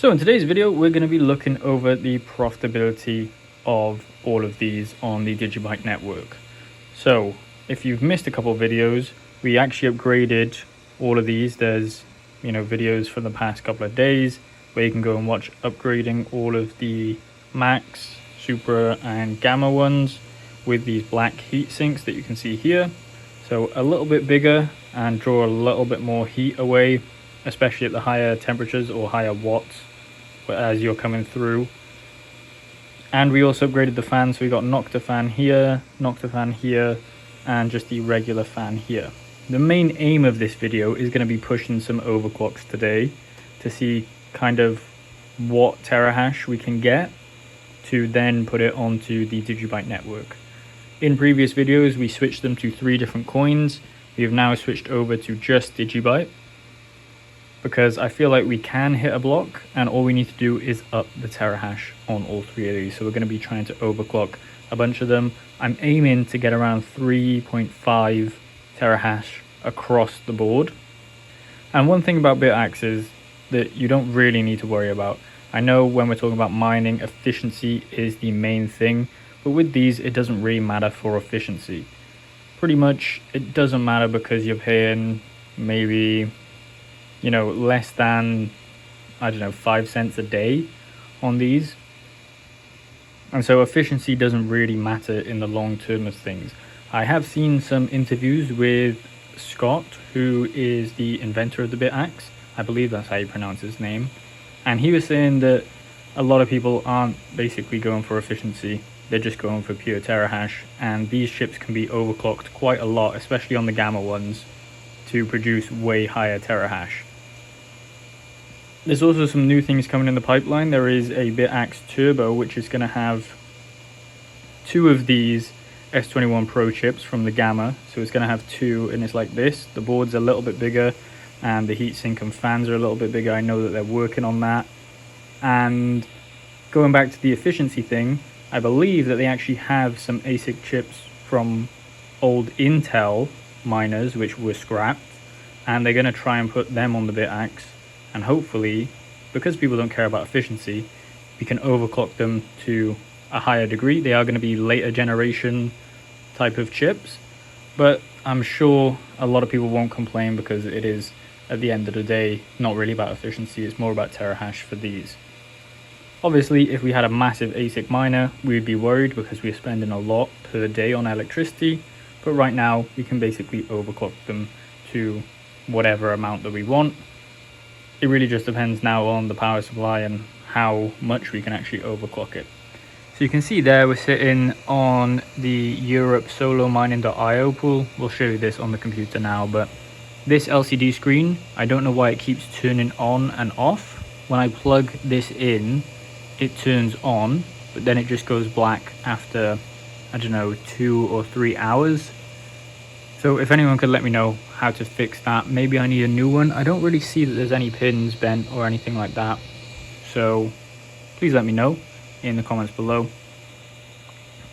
So in today's video, we're going to be looking over the profitability of all of these on the DigiByte network. So if you've missed a couple of videos, we actually upgraded all of these. There's videos from the past couple of days where you can go and watch upgrading all of the max, supra and gamma ones with these black heat sinks that you can see here. So a little bit bigger and draw a little bit more heat away, especially at the higher temperatures or higher watts as you're coming through. And we also upgraded the fan, so we got Nocta fan here, and just the regular fan here. The main aim of this video is going to be pushing some overclocks today to see kind of what terahash we can get to then put it onto the DigiByte network. In previous videos, we switched them to 3 different coins. We have now switched over to just DigiByte because I feel like we can hit a block and all we need to do is up the terahash on all 3 of these. So we're going to be trying to overclock a bunch of them. I'm aiming to get around 3.5 terahash across the board. And one thing about BitAxes that you don't really need to worry about. I know when we're talking about mining, efficiency is the main thing, but with these it doesn't really matter for efficiency. Pretty much it doesn't matter because you're paying maybe less than, 5 cents a day on these. And so efficiency doesn't really matter in the long term of things. I have seen some interviews with Scott, who is the inventor of the BitAxe. I believe that's how you pronounce his name. And he was saying that a lot of people aren't basically going for efficiency. They're just going for pure terahash. And these chips can be overclocked quite a lot, especially on the gamma ones, to produce way higher terahash. There's also some new things coming in the pipeline. There is a BitAxe Turbo, which is going to have 2 of these S21 Pro chips from the gamma. So it's going to have 2, and it's like this. The board's a little bit bigger, and the heatsink and fans are a little bit bigger. I know that they're working on that. And going back to the efficiency thing, I believe that they actually have some ASIC chips from old Intel miners, which were scrapped, and they're going to try and put them on the BitAxe. And hopefully, because people don't care about efficiency, we can overclock them to a higher degree. They are going to be later generation type of chips, but I'm sure a lot of people won't complain because it is, at the end of the day, not really about efficiency. It's more about terahash for these. Obviously, if we had a massive ASIC miner, we'd be worried because we're spending a lot per day on electricity. But right now, we can basically overclock them to whatever amount that we want. It really just depends now on the power supply and how much we can actually overclock it. So you can see there we're sitting on the Europe solo mining.io pool. We'll show you this on the computer now, but this LCD screen, I don't know why it keeps turning on and off. When I plug this in, it turns on, but then it just goes black after, 2 or 3 hours. So if anyone could let me know how to fix that, maybe I need a new one. I don't really see that there's any pins bent or anything like that. So please let me know in the comments below.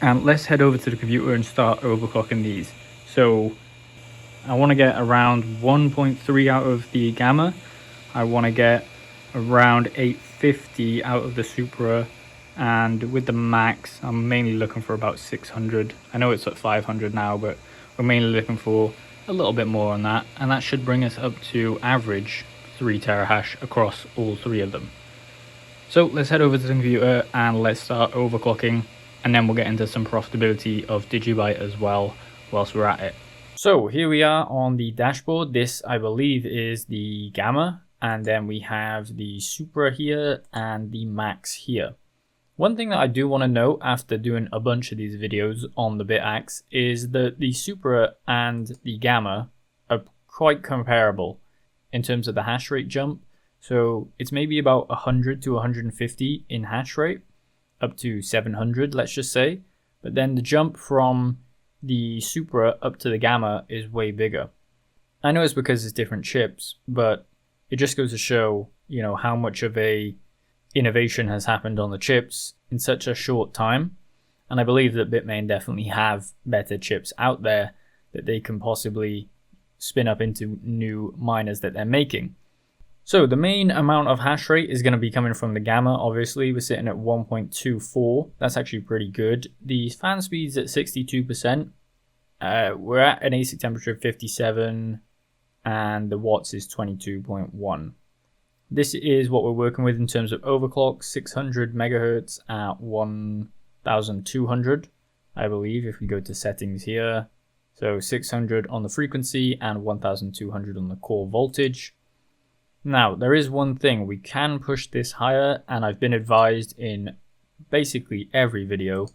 And let's head over to the computer and start overclocking these. So I want to get around 1.3 out of the gamma. I want to get around 850 out of the supra. And with the max, I'm mainly looking for about 600. I know it's at 500 now, but we're mainly looking for a little bit more on that, and that should bring us up to average 3 terahash across all 3 of them. So let's head over to the computer and let's start overclocking, and then we'll get into some profitability of DigiByte as well whilst we're at it. So here we are on the dashboard. This, I believe, is the gamma, and then we have the supra here and the max here. One thing that I do want to note after doing a bunch of these videos on the BitAxe is that the supra and the gamma are quite comparable in terms of the hash rate jump. So it's maybe about 100 to 150 in hash rate, up to 700, let's just say. But then the jump from the supra up to the gamma is way bigger. I know it's because it's different chips, but it just goes to show, how much of a innovation has happened on the chips in such a short time. And I believe that Bitmain definitely have better chips out there that they can possibly spin up into new miners that they're making. So the main amount of hash rate is going to be coming from the gamma. Obviously, we're sitting at 1.24. That's actually pretty good. The fan speed's at 62%. We're at an ASIC temperature of 57, and the watts is 22.1. This is what we're working with in terms of overclock, 600 megahertz at 1200, I believe, if we go to settings here. So 600 on the frequency and 1200 on the core voltage. Now, there is one thing, we can push this higher, and I've been advised in basically every video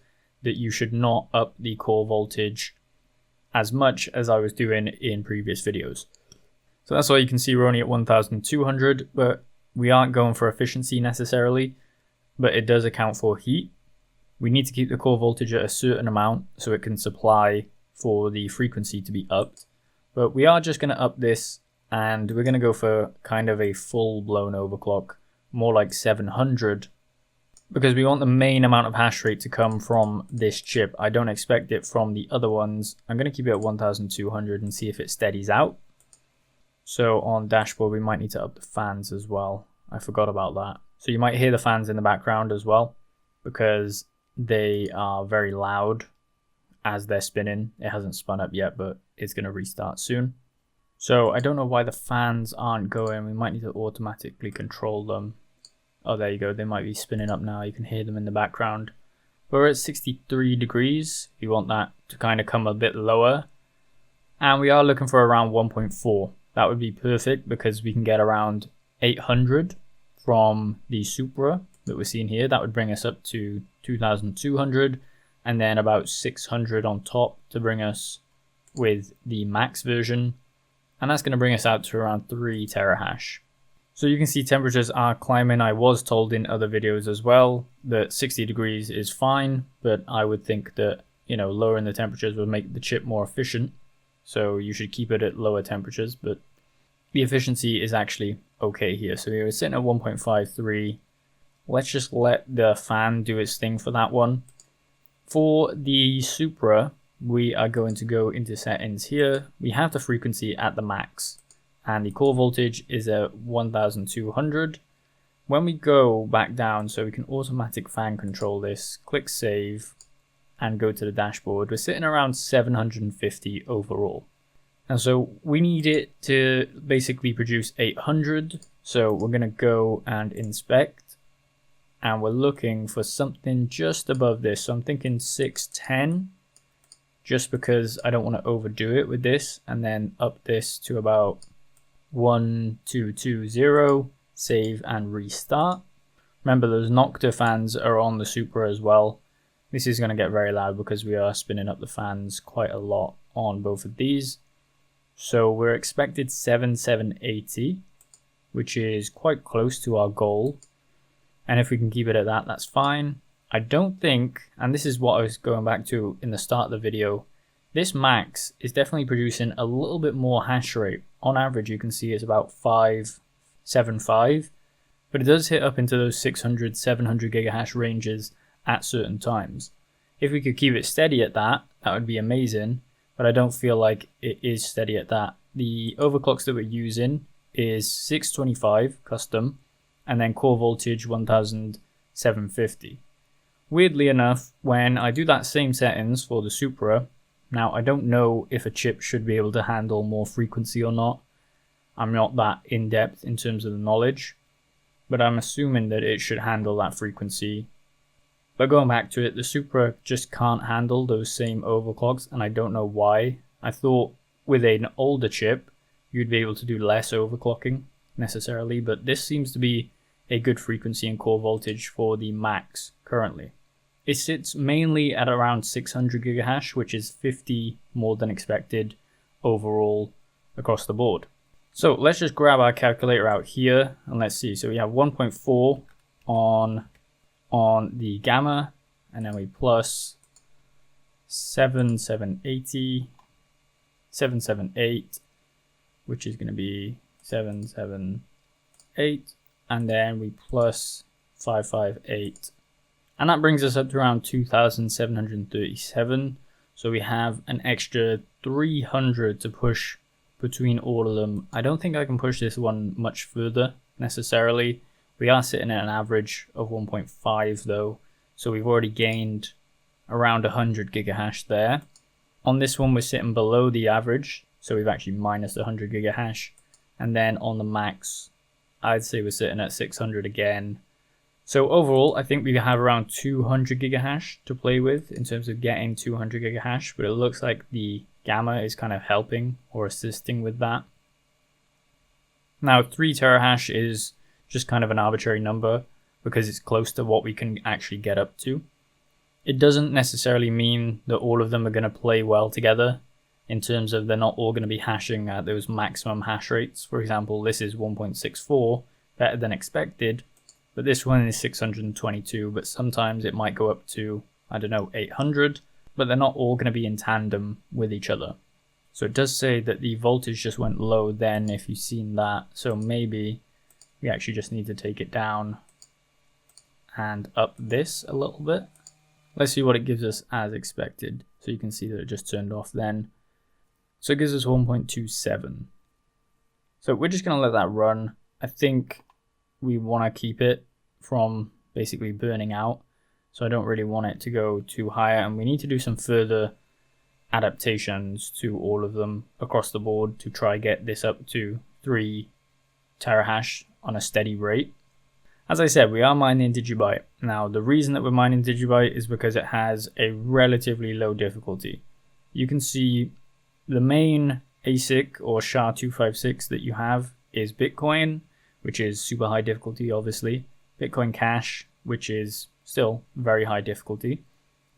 that you should not up the core voltage as much as I was doing in previous videos. So that's why you can see we're only at 1200, but we aren't going for efficiency necessarily, but it does account for heat. We need to keep the core voltage at a certain amount so it can supply for the frequency to be upped. But we are just going to up this, and we're going to go for kind of a full-blown overclock, more like 700, because we want the main amount of hash rate to come from this chip. I don't expect it from the other ones. I'm going to keep it at 1200 and see if it steadies out. So on dashboard, we might need to up the fans as well. I forgot about that. So you might hear the fans in the background as well, because they are very loud as they're spinning. It hasn't spun up yet, but it's going to restart soon. So I don't know why the fans aren't going. We might need to automatically control them. Oh, there you go. They might be spinning up now. You can hear them in the background. We're at 63 degrees. We want that to kind of come a bit lower. And we are looking for around 1.4. That would be perfect because we can get around 800 from the supra that we're seeing here. That would bring us up to 2200, and then about 600 on top to bring us with the max version. And that's going to bring us out to around 3 terahash. So you can see temperatures are climbing. I was told in other videos as well that 60 degrees is fine, but I would think that, lowering the temperatures would make the chip more efficient. So you should keep it at lower temperatures, but the efficiency is actually okay here. So we're sitting at 1.53. Let's just let the fan do its thing for that one. For the supra, we are going to go into settings here. We have the frequency at the max, and the core voltage is at 1200. When we go back down, so we can automatic fan control this, click save, and go to the dashboard, we're sitting around 750 overall. And so we need it to basically produce 800. So we're going to go and inspect, and we're looking for something just above this. So I'm thinking 610, just because I don't want to overdo it with this, and then up this to about 1220, save and restart. Remember, those Nocta fans are on the supra as well. This is going to get very loud because we are spinning up the fans quite a lot on both of these. So we're expected 7780, which is quite close to our goal. And if we can keep it at that, that's fine. I don't think, and this is what I was going back to in the start of the video, this max is definitely producing a little bit more hash rate. On average, you can see it's about 575, but it does hit up into those 600, 700 gigahash ranges at certain times. If we could keep it steady at that, that would be amazing, but I don't feel like it is steady at that. The overclocks that we're using is 625 custom, and then core voltage 1750. Weirdly enough, when I do that same settings for the supra, now I don't know if a chip should be able to handle more frequency or not. I'm not that in-depth in terms of the knowledge, but I'm assuming that it should handle that frequency. But going back to it, the supra just can't handle those same overclocks, and I don't know why. I thought with an older chip, you'd be able to do less overclocking necessarily, but this seems to be a good frequency and core voltage for the max currently. It sits mainly at around 600 gigahash, which is 50 more than expected overall across the board. So let's just grab our calculator out here and let's see. So we have 1.4 on the gamma, and then we plus 778, which is going to be 778, and then we plus 558. And that brings us up to around 2,737. So we have an extra 300 to push between all of them. I don't think I can push this one much further necessarily. We are sitting at an average of 1.5 though, so we've already gained around 100 gigahash there. On this one, we're sitting below the average, so we've actually minus 100 gigahash. And then on the max, I'd say we're sitting at 600 again. So overall, I think we have around 200 gigahash to play with in terms of getting 200 gigahash, but it looks like the gamma is kind of helping or assisting with that. Now, 3 terahash is just kind of an arbitrary number because it's close to what we can actually get up to. It doesn't necessarily mean that all of them are going to play well together in terms of they're not all going to be hashing at those maximum hash rates. For example, this is 1.64, better than expected, but this one is 622, but sometimes it might go up to, I don't know, 800, but they're not all going to be in tandem with each other. So it does say that the voltage just went low then, if you've seen that, so maybe we actually just need to take it down and up this a little bit. Let's see what it gives us as expected. So you can see that it just turned off then. So it gives us 1.27. So we're just going to let that run. I think we want to keep it from basically burning out. So I don't really want it to go too high. And we need to do some further adaptations to all of them across the board to try get this up to 3 terahash on a steady rate. As I said, we are mining DigiByte. Now, the reason that we're mining DigiByte is because it has a relatively low difficulty. You can see the main ASIC or SHA-256 that you have is Bitcoin, which is super high difficulty, obviously. Bitcoin Cash, which is still very high difficulty.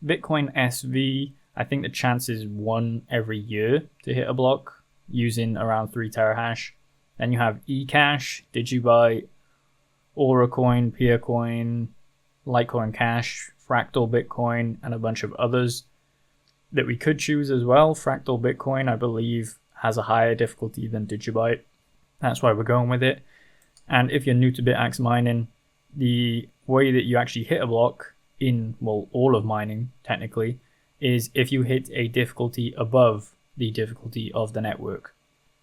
Bitcoin SV, I think the chance is 1 every year to hit a block using around 3 terahash. Then you have eCash, DigiByte, Auracoin, Peercoin, Litecoin Cash, Fractal Bitcoin, and a bunch of others that we could choose as well. Fractal Bitcoin, I believe, has a higher difficulty than DigiByte. That's why we're going with it. And if you're new to BitAxe mining, the way that you actually hit a block in, well, all of mining, technically, is if you hit a difficulty above the difficulty of the network.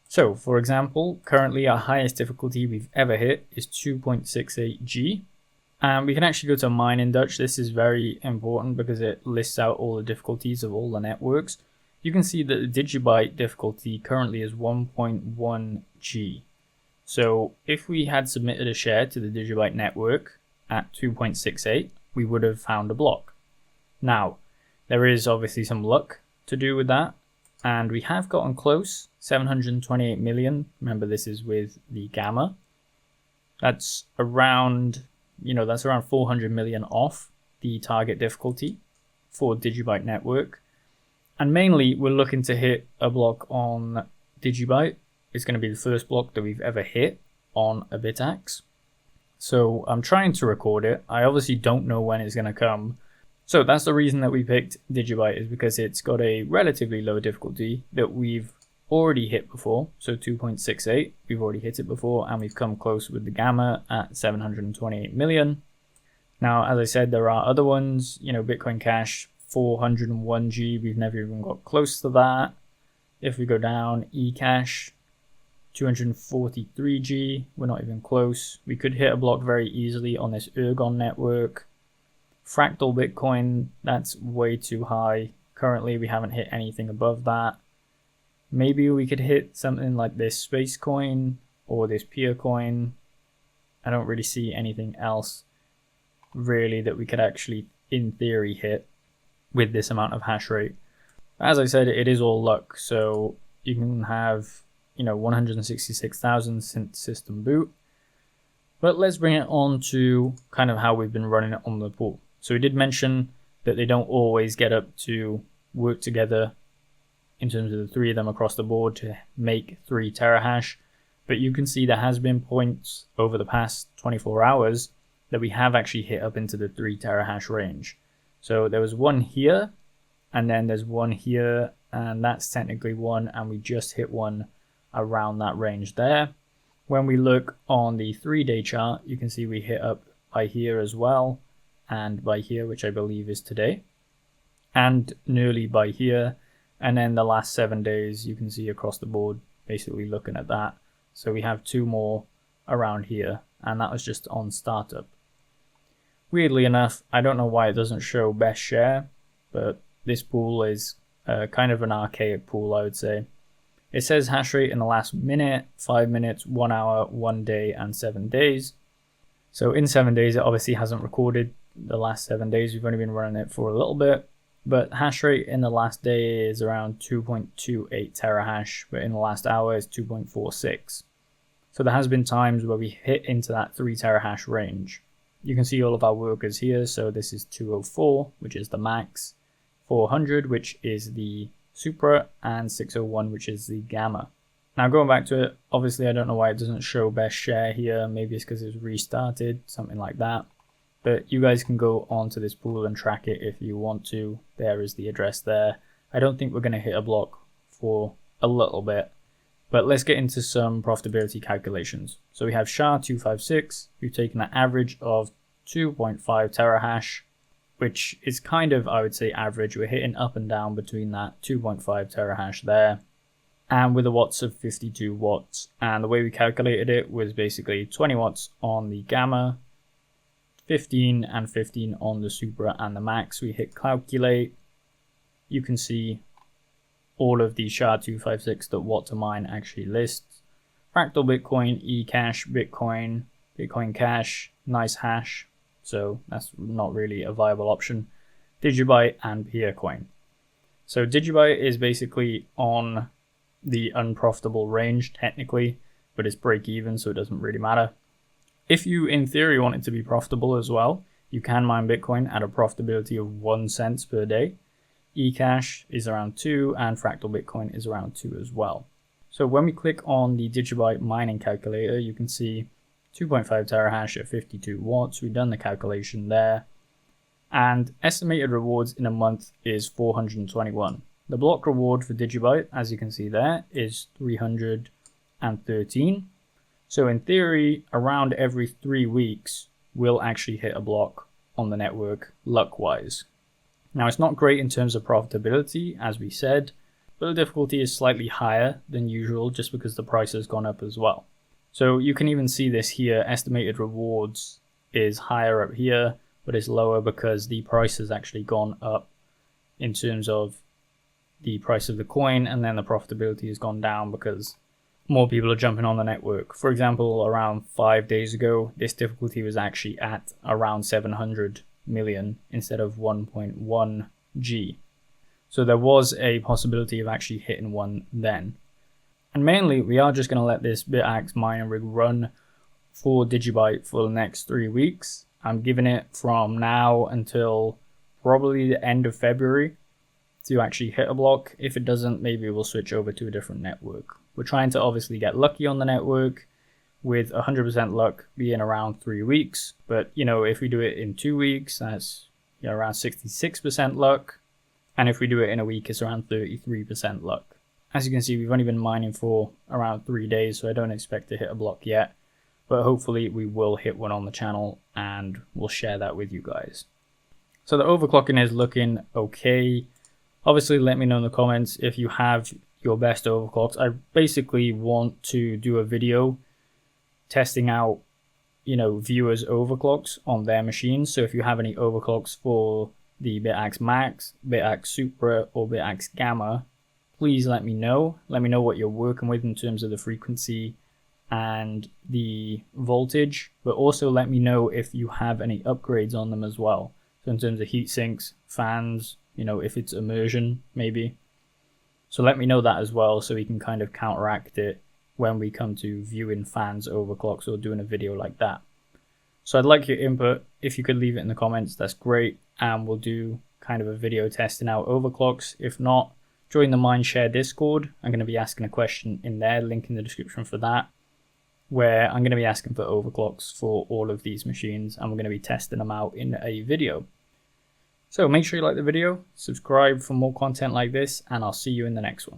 So, for example, currently our highest difficulty we've ever hit is 2.68 G. And we can actually go to mine in Dutch. This is very important because it lists out all the difficulties of all the networks. You can see that the DigiByte difficulty currently is 1.1 G. So if we had submitted a share to the DigiByte network at 2.68, we would have found a block. Now, there is obviously some luck to do with that. And we have gotten close, 728 million. Remember, this is with the gamma. That's around, that's around 400 million off the target difficulty for DigiByte network. And mainly, we're looking to hit a block on DigiByte. It's going to be the first block that we've ever hit on a BitAxe. So I'm trying to record it. I obviously don't know when it's going to come. So that's the reason that we picked DigiByte, is because it's got a relatively low difficulty that we've already hit before. So 2.68, we've already hit it before, and we've come close with the gamma at 728 million. Now, as I said, there are other ones, Bitcoin Cash, 401G, we've never even got close to that. If we go down, eCash, 243G, we're not even close. We could hit a block very easily on this Ergon network. Fractal Bitcoin, that's way too high. Currently, we haven't hit anything above that. Maybe we could hit something like this Space Coin or this Peercoin. I don't really see anything else really that we could actually, in theory, hit with this amount of hash rate. As I said, it is all luck. So you can have, 166,000 since system boot. But let's bring it on to kind of how we've been running it on the pool. So we did mention that they don't always get up to work together in terms of the 3 of them across the board to make 3 terahash. But you can see there has been points over the past 24 hours that we have actually hit up into the 3 terahash range. So there was one here, and then there's one here, and that's technically one, and we just hit one around that range there. When we look on the 3-day chart, you can see we hit up by here as well, and by here, which I believe is today, and nearly by here. And then the last 7 days, you can see across the board, basically looking at that. So we have 2 more around here, and that was just on startup. Weirdly enough, I don't know why it doesn't show best share, but this pool is kind of an archaic pool, I would say. It says hash rate in the last minute, 5 minutes, 1 hour, 1 day, and 7 days. So in 7 days, it obviously hasn't recorded the last 7 days. We've only been running it for a little bit. But hash rate in the last day is around 2.28 terahash, but in the last hour is 2.46. So there has been times where we hit into that 3 terahash range. You can see all of our workers here. So this is 204, which is the max, 400, which is the supra, and 601, which is the gamma. Now going back to it, obviously I don't know why it doesn't show best share here. Maybe it's because it's restarted, something like that. But you guys can go onto this pool and track it if you want to. There is the address there. I don't think we're going to hit a block for a little bit. But let's get into some profitability calculations. So we have SHA-256. We've taken an average of 2.5 terahash, which is kind of, I would say, average. We're hitting up and down between that 2.5 terahash there. And with a watts of 52 watts. And the way we calculated it was basically 20 watts on the gamma, 15 and 15 on the supra and the max. We hit calculate. You can see all of the SHA-256 that What to Mine actually lists. Fractal Bitcoin, eCash, Bitcoin, Bitcoin Cash, nice hash. So that's not really a viable option. DigiByte and Peercoin. So DigiByte is basically on the unprofitable range technically, but it's break even, so it doesn't really matter. If you, in theory, want it to be profitable as well, you can mine Bitcoin at a profitability of 1 cent per day. eCash is around 2, and Fractal Bitcoin is around 2 as well. So when we click on the DigiByte mining calculator, you can see 2.5 terahash at 52 watts. We've done the calculation there. And estimated rewards in a month is 421. The block reward for DigiByte, as you can see there, is 313. So in theory, around every 3 weeks, we'll actually hit a block on the network, luck-wise. Now, it's not great in terms of profitability, as we said, but the difficulty is slightly higher than usual just because the price has gone up as well. So you can even see this here, estimated rewards is higher up here, but it's lower because the price has actually gone up in terms of the price of the coin, and then the profitability has gone down because more people are jumping on the network. For example, around 5 days ago, this difficulty was actually at around 700 million instead of 1.1 G. So there was a possibility of actually hitting one then. And mainly, we are just going to let this BitAxe mining rig run for DigiByte for the next 3 weeks. I'm giving it from now until probably the end of February to actually hit a block. If it doesn't, maybe we'll switch over to a different network. We're trying to obviously get lucky on the network, with 100% luck being around 3 weeks. But, if we do it in 2 weeks, that's around 66% luck. And if we do it in a week, it's around 33% luck. As you can see, we've only been mining for around 3 days, so I don't expect to hit a block yet. But hopefully we will hit one on the channel, and we'll share that with you guys. So the overclocking is looking okay. Obviously, let me know in the comments if you have your best overclocks. I basically want to do a video testing out, viewers' overclocks on their machines. So if you have any overclocks for the BitAxe Max, BitAxe Supra, or BitAxe Gamma, please let me know. Let me know what you're working with in terms of the frequency and the voltage, but also let me know if you have any upgrades on them as well. So in terms of heat sinks, fans, if it's immersion, maybe. So let me know that as well, so we can kind of counteract it when we come to viewing fans overclocks or doing a video like that. So I'd like your input. If you could leave it in the comments, that's great. And we'll do kind of a video testing out overclocks. If not, join the Mindshare Discord. I'm going to be asking a question in there, link in the description for that, where I'm going to be asking for overclocks for all of these machines, and we're going to be testing them out in a video. So make sure you like the video, subscribe for more content like this, and I'll see you in the next one.